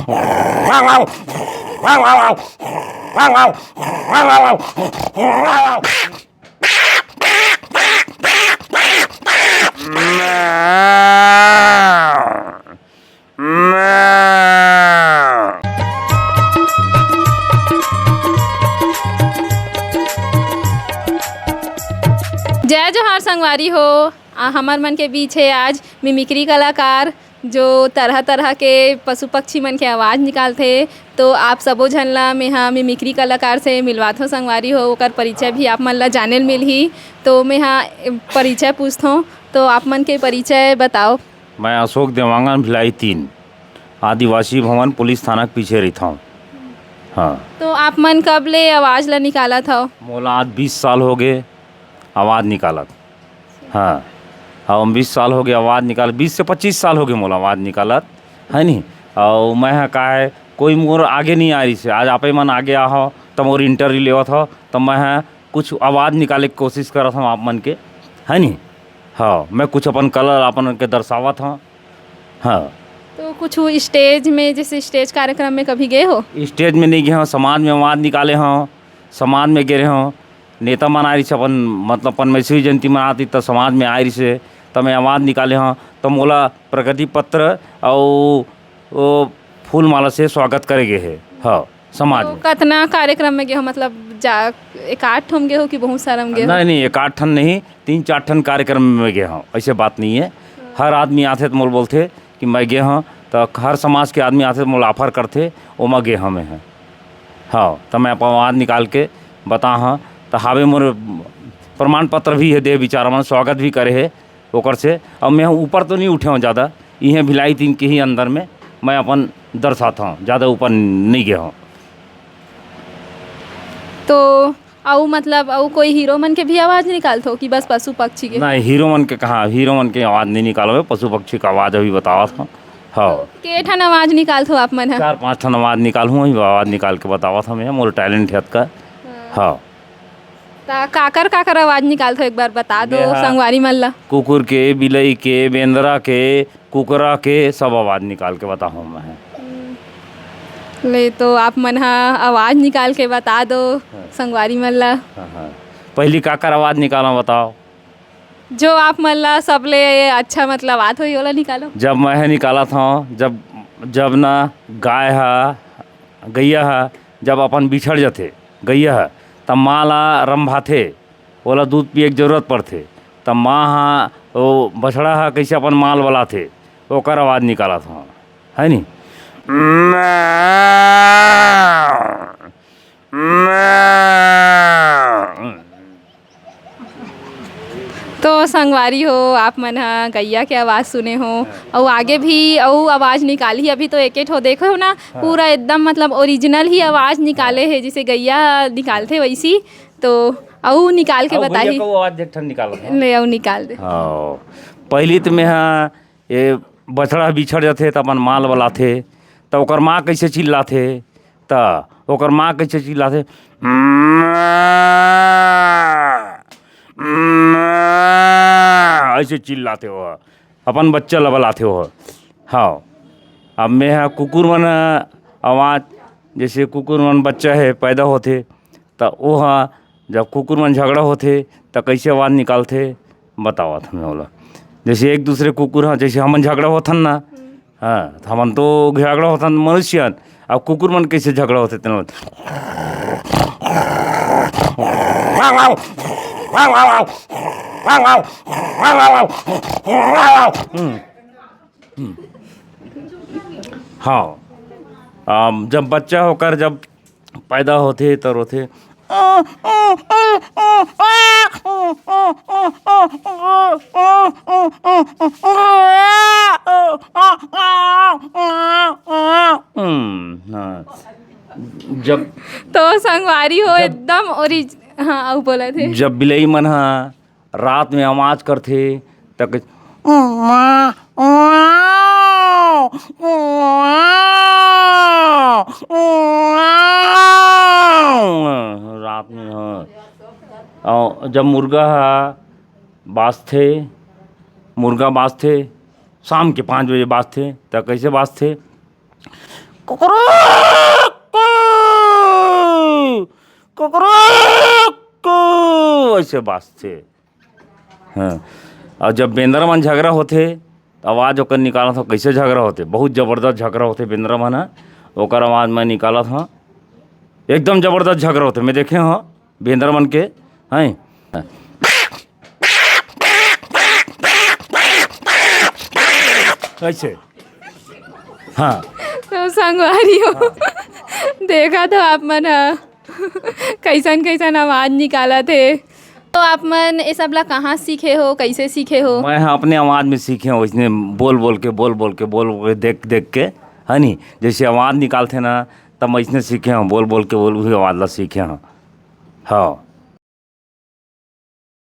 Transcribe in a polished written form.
जय जोहार संगवारी हो। हमार मन के बीच है आज मिमिक्री कलाकार जो तरह तरह के पशु पक्षी मन के आवाज़ निकालते। तो आप सबो झन ला मेहा मिमिक्री कलाकार से मिलवात हो संगवारी हो, ओकर परिचय भी आप मन ला जाने मिलही। तो मेहा परिचय पूछथों, तो आप मन के परिचय बताओ। मैं अशोक देवांगन भिलाई 3 आदिवासी भवन पुलिस थाना के पीछे रहता हूँ। हाँ, तो आप मन कब ले आवाज़ ला निकालत हो? मोला आज 20 साल हो गए आवाज़ निकालत। हाँ, हम 20 साल हो गए आवाज़ निकाल, 20 से 25 साल हो गए मोला आवाज़ निकालत है नहीं। और मैं का है कोई मोर आगे नहीं आ रही से, आज आपे मन आगे आ हो तो मोर इंटरव्यू लेवत हो तो मैं कुछ आवाज़ निकाले की कोशिश करत हूँ आप मन के है नहीं। हाँ, मैं कुछ अपन कलर अपन के दर्शावत हूँ। हाँ, तो कुछ स्टेज में, जैसे स्टेज कार्यक्रम में कभी गए हो? स्टेज में नहीं गए हों, समाज में आवाज़ निकाले हों, समाज में गिरे हों। नेता मन आ रही से अपन मतलब अपन मैसूरी जयंती मनाती तो समाज में आ रही से तो मैं आवाज़ निकाले हों तो मोला प्रगति पत्र और वो फूल माला से स्वागत करेगे है। हाँ, समाज तो में। कितना कार्यक्रम में गए हो, मतलब जा एक आठ ठम गए हो कि बहुत सारा में गए हो? नहीं, एक आठ ठन नहीं, 3-4 ठन कार्यक्रम में गए हों, ऐसे बात नहीं है। हर आदमी आते तो मोल बोलते कि मैं गए हों, तो हर समाज के आदमी आते तो मोल ऑफर करते वो मैं गए हमें हैं। हाँ, तो मैं अपन आवाज़ निकाल के बता हाँ तो हावे मोर प्रमाण पत्र भी है, दे विचार मन स्वागत भी करे है ओकर से। और मैं ऊपर तो नहीं उठे हूँ ज़्यादा, इहें भिलाई 3 के ही अंदर में मैं अपन दर्शाता हूँ, ज़्यादा ऊपर नहीं गया हूँ। तो आउ मतलब आउ कोई हीरो मन के भी आवाज़ निकालते हो कि बस पशु पक्षी के? नहीं, हीरो मन के कहाँ, हीरो मन के आवाज़ नहीं निकालो, पशु पक्षी का आवाज़ अभी बतावा था। हाँ, के ठन आवाज़ निकालते हो आप मन? 4-5 ठन आवाज़ निकालूँ, आवाज़ निकाल के बतावा था मैं, मोर टैलेंट है का। हाँ, काकर आवाज़ निकालते हो एक बार बता दो संगवारी मन ला। कुकुर के, बिलई के, बेंदरा के, कुकरा के सब आवाज़ निकाल के बताऊँ मैं। ले तो आप मन हा आवाज़ निकाल के बता दो संगवारी मन ला। हाँ, पहली काकर आवाज़ निकालो बताओ। जो आप मन ला सबले अच्छा मतलब बात हुई ओला निकालो। जब मैं निकाला था, जब ना गाय है गैया है, जब अपन बिछड़ जाते गैया है तब माँ ला रंभाथे, ओला दूध पिए के जरूरत पड़ते, तब माँ हाँ वो बछड़ा है कैसे अपन माल वाला थे ओकर आवाज़ निकाला था है नहीं। तो संगवारी हो आप मन हा गैया के आवाज़ सुने हो और आगे भी और आवाज़ निकाली, अभी तो एक ठो देखो हो ना, पूरा एकदम मतलब ओरिजिनल ही आवाज़ निकाले है जैसे गैया निकालते वैसी। तो और निकाल के बताही ले और निकाल दे। हाँ, पहली तो मैं हाँ ये बछड़ा बिछड़ जाते तो अपन माल वाला थे तो ओकर माँ कैसे चिल्लाथे, तो ओकर माँ कैसे चिल्लाथे ऐसे चिल्लाते हो अपन बच्चा लबलाते हो। हाँ, अब मैं हाँ कुकुर मन आवाज़, जैसे कुकुर मन बच्चा है पैदा होते तो वो हाँ जब कुकुर मन झगड़ा होते तो कैसे आवाज़ निकालते बतावा था मैं बोला। जैसे एक दूसरे कुकुर हाँ, जैसे हमन झगड़ा होथन ना, हाँ तो हमन तो झगड़ा होथन मनुष्य, अब कुकुर मन कैसे झगड़ा होते तेन हाँ। जब बच्चा होकर जब पैदा होते तो रोते जब तो संगवारी हो एकदम हाँ आउ बोला थे। जब बिलई मन हाँ रात में आवाज़ करथे तक रात में हाँ। और जब मुर्गा बाजथे, मुर्गा बाजथे शाम के 5 बजे बाजथे तो कैसे बाजथे कुकरू कुकरू ऐसे बाजते। हाँ, और जब बेंदरा मन झगड़ा होते तो आवाज़ ओकर निकालत हो, कैसे झगड़ा होते, बहुत ज़बरदस्त झगड़ा होते बेंदरा मन ह, ओकर आवाज़ मैं निकालत हूँ, एकदम ज़बरदस्त झगड़ा होते। मैं देखे हूँ बेंदरा मन के हैं। ऐसे हाँ तो संगवारी हो, देखा तो आप मन कैसन कैसन आवाज़ निकाला थे। तो आप मन ये सब ला कहाँ सीखे हो, कैसे सीखे हो? मैं अपने आवाज़ में सीखे हूँ, इसने बोल बोल के देख देख के, है नी, जैसे आवाज़ निकालते ना तब मैं इसने सीखे हूँ, बोल बोल के वही आवाज़ ला सीखे हूँ। हाँ।